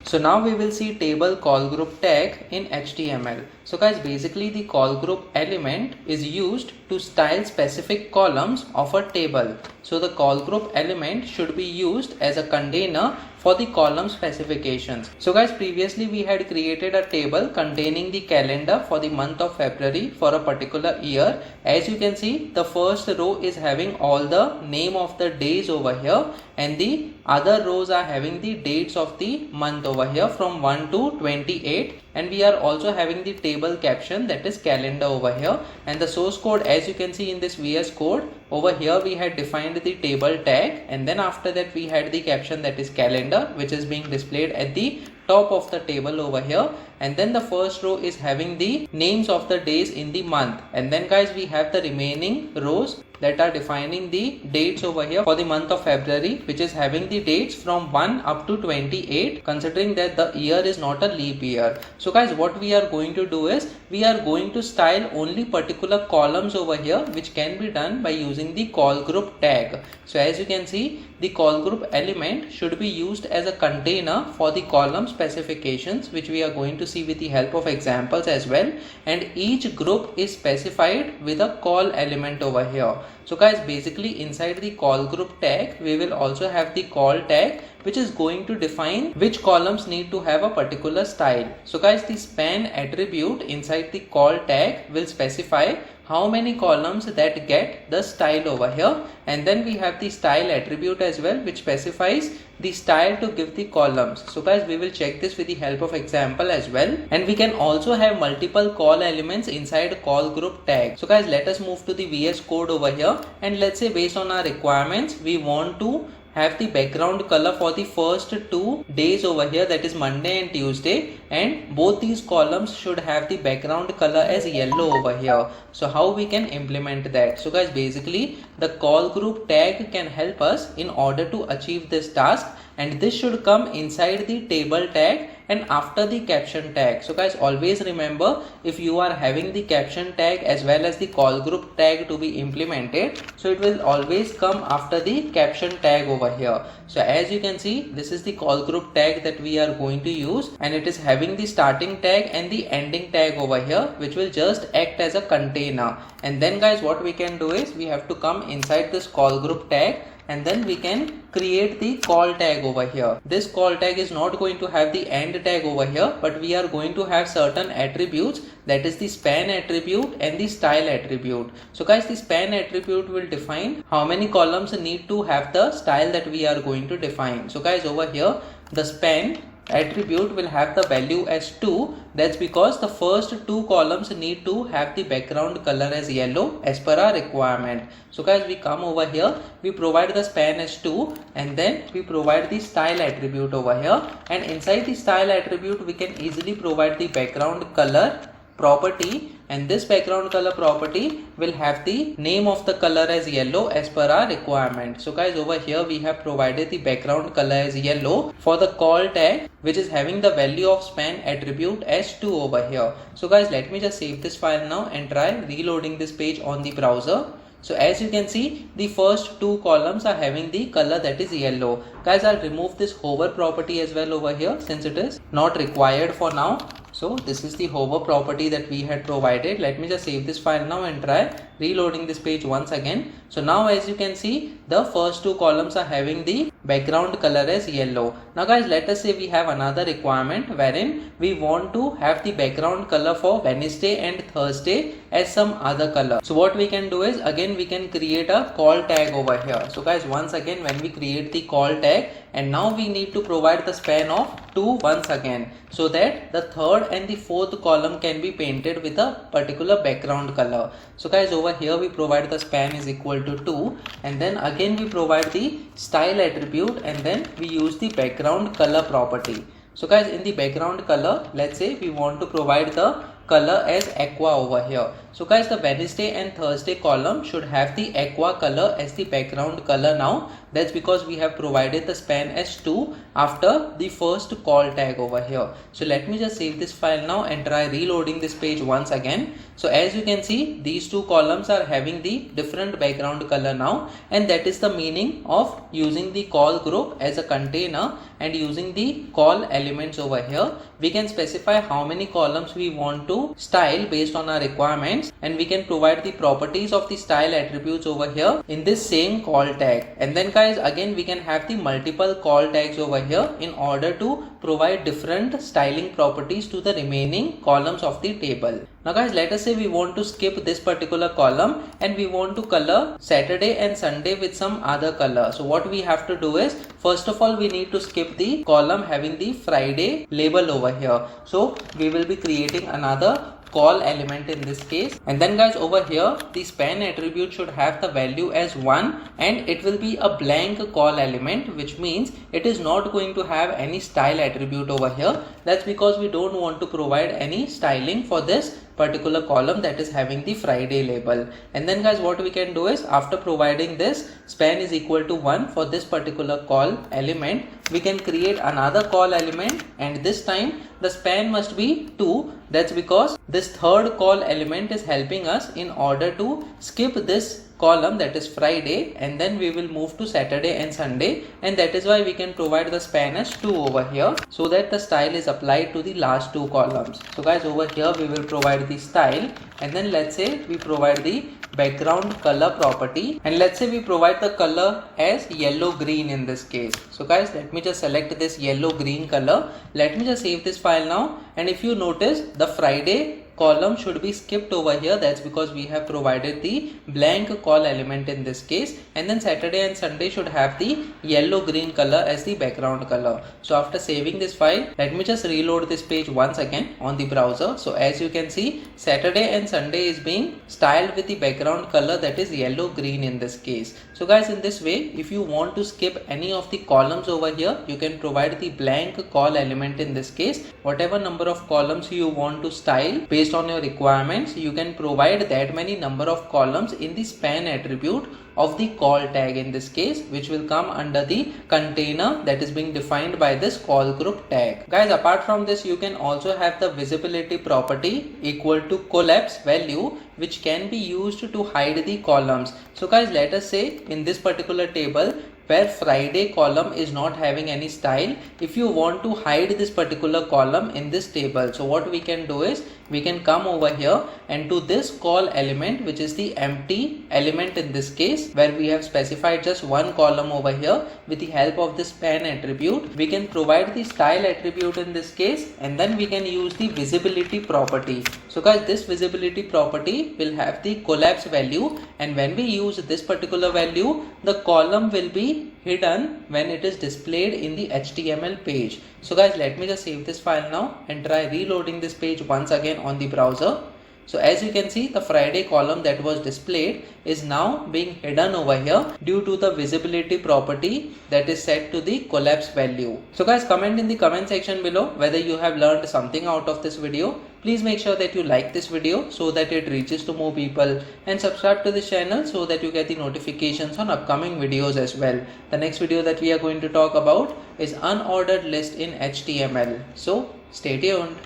So now we will see table call group tag in HTML. So guys, basically the call group element is used to style specific columns of a table. So the call group element should be used as a container for the column specifications. So guys, previously we had created a table containing the calendar for the month of February for a particular year. As you can see, the first row is having all the name of the days over here, and the other rows are having the dates of the month over here from 1 to 28, and we are also having the table caption, that is calendar over here. And the source code, as you can see in this VS Code, over here we had defined the table tag, and then after that we had the caption, that is calendar, which is being displayed at the top of the table over here. And then the first row is having the names of the days in the month, and then guys we have the remaining rows that are defining the dates over here for the month of February, which is having the dates from 1 up to 28, considering that the year is not a leap year. So guys, what we are going to do is we are going to style only particular columns over here, which can be done by using the call group tag. So as you can see, the call group element should be used as a container for the column specifications, which we are going to see with the help of examples as well. And each group is specified with a call element over here. So guys, basically inside the call group tag we will also have the call tag, which is going to define which columns need to have a particular style. So guys, the span attribute inside the call tag will specify how many columns that get the style over here, and then we have the style attribute as well, which specifies the style to give the columns. So guys, we will check this with the help of example as well. And we can also have multiple call elements inside call group tag. So guys, let us move to the VS Code over here, and let's say based on our requirements we want to have the background color for the first 2 days over here, that is Monday and Tuesday, and both these columns should have the background color as yellow over here. So how we can implement that? So guys, basically the call group tag can help us in order to achieve this task, and this should come inside the table tag and after the caption tag. So guys, always remember, if you are having the caption tag as well as the call group tag to be implemented, so it will always come after the caption tag over here. So as you can see, this is the call group tag that we are going to use, and it is having the starting tag and the ending tag over here, which will just act as a container. And then guys, what we can do is we have to come inside this call group tag, and then we can create the call tag over here. This call tag is not going to have the end tag over here, but we are going to have certain attributes, that is the span attribute and the style attribute. So guys, the span attribute will define how many columns need to have the style that we are going to define. So guys, over here the span attribute will have the value as 2. That's because the first 2 columns need to have the background color as yellow as per our requirement. So guys, we come over here, we provide the span as 2, and then we provide the style attribute over here, and inside the style attribute we can easily provide the background color property, and this background color property will have the name of the color as yellow as per our requirement. So guys, over here we have provided the background color as yellow for the call tag, which is having the value of span attribute as 2 over here. So guys, let me just save this file now and try reloading this page on the browser. So as you can see, the first 2 columns are having the color that is yellow. Guys, I'll remove this hover property as well over here, since it is not required for now. So this is the hover property that we had provided. Let me just save this file now and try reloading this page once again. So now as you can see, the first 2 columns are having the background color as yellow. Now guys, let us say we have another requirement wherein we want to have the background color for Wednesday and Thursday as some other color. So what we can do is, again we can create a call tag over here. So guys, once again when we create the call tag, and now we need to provide the span of 2 once again, so that the third and the fourth column can be painted with a particular background color. So guys, over here we provide the span is equal to 2, and then again we provide the style attribute, and then we use the background color property. So guys, in the background color, let's say we want to provide the color as aqua over here. So guys, the Wednesday and Thursday column should have the aqua color as the background color now, That's because we have provided the span as 2 after the first call tag over here. So let me just save this file now and try reloading this page once again. So as you can see, these two columns are having the different background color now, and that is the meaning of using the call group as a container and using the call elements over here. We can specify how many columns we want to style based on our requirements, and we can provide the properties of the style attributes over here in this same call tag. And then guys, again we can have the multiple call tags over here in order to provide different styling properties to the remaining columns of the table. Now guys, let us say we want to skip this particular column and we want to color Saturday and Sunday with some other color. So what we have to do is, first of all we need to skip the column having the Friday label over here. So we will be creating another call element in this case, and then guys over here the span attribute should have the value as 1 and it will be a blank call element, which means it is not going to have any style attribute over here. That's because we don't want to provide any styling for this particular column that is having the Friday label. And then guys, what we can do is, after providing this span is equal to 1 for this particular call element, we can create another call element, and this time the span must be 2. That's because this third call element is helping us in order to skip this column, that is Friday, and then we will move to Saturday and Sunday, and that is why we can provide the span as 2 over here, so that the style is applied to the last two columns. So guys, over here we will provide the style, and then let's say we provide the background color property, and let's say we provide the color as yellow green in this case. So guys, let me just select this yellow green color. Let me just save this file now, and if you notice, the Friday column should be skipped over here. That's because we have provided the blank call element in this case, and then Saturday and Sunday should have the yellow green color as the background color. So after saving this file, let me just reload this page once again on the browser. So as you can see, Saturday and Sunday is being styled with the background color that is yellow green in this case. So guys, in this way, if you want to skip any of the columns over here, you can provide the blank call element in this case. Whatever number of columns you want to style based on your requirements, you can provide that many number of columns in the span attribute of the call tag in this case, which will come under the container that is being defined by this call group tag. Guys, apart from this, you can also have the visibility property equal to collapse value, which can be used to hide the columns. So guys, let us say in this particular table where Friday column is not having any style, if you want to hide this particular column in this table, so what we can do is, we can come over here and to this call element, which is the empty element in this case, where we have specified just one column over here, with the help of the span attribute, we can provide the style attribute in this case, and then we can use the visibility property. So guys, this visibility property will have the collapse value, and when we use this particular value, the column will be hidden when it is displayed in the HTML page. So guys, let me just save this file now and try reloading this page once again on the browser. So as you can see, the Friday column that was displayed is now being hidden over here due to the visibility property that is set to the collapse value. So guys, comment in the comment section below whether you have learned something out of this video. Please make sure that you like this video so that it reaches to more people, and subscribe to this channel so that you get the notifications on upcoming videos as well. The next video that we are going to talk about is unordered list in HTML. So stay tuned.